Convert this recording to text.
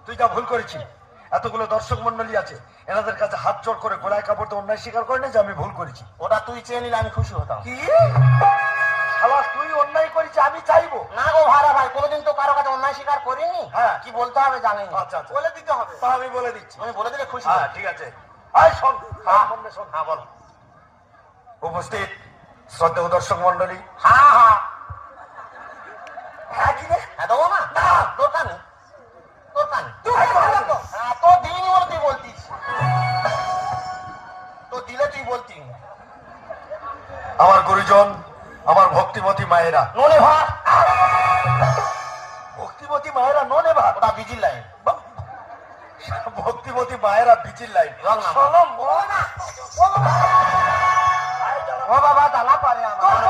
তুই যা ভুল করেছিস, এতগুলো দর্শক মন্ডলী আছে, এনাদের কাছে হাত জোড় করে গলায় কাপড় দিয়ে অন্যায় স্বীকার করে না যে আমি ভুল করেছি। ওটা তুই চেয়ে নিলে আমি খুশি হতাম। কি শালা তুই অন্যায় করেছিস আমি চাইবো না গো ভাড়া ভাই, কোনোদিন তো কারো কাছে অন্যায় স্বীকার করিনি। হ্যাঁ। কি বলতে হবে জানি না। আচ্ছা আচ্ছা বলে দিতে হবে। তা আমি বলে দিচ্ছি। তুমি বলে দিলে খুশি হ্যাঁ হব। ঠিক আছে। আয় শোন, হ্যাঁ। সামনে শোন। হ্যাঁ বলো। উপস্থিত শ্রদ্ধেয় দর্শক মন্ডলী, হ্যাঁ হ্যাঁ হ্যাঁ কি রে? হ্যাঁ দেবো না। না। দরকার নেই, দরকার নেই। তুই বল তো। হ্যাঁ, তো দিন বলে তুই বলতিস, তো দিলে তুই বলতি। আমার গুরুজন, আমার ভক্তিমতী মায়েরা, নলে ভাত, ভক্তিমতী মায়েরা ননে ভাত। ওটা বিজির লাইন। ভক্তিমতী মায়েরা বিচির লাইন। রং নাম। শোনো, বলো না। ও বাবা জ্বালা পারে আমার।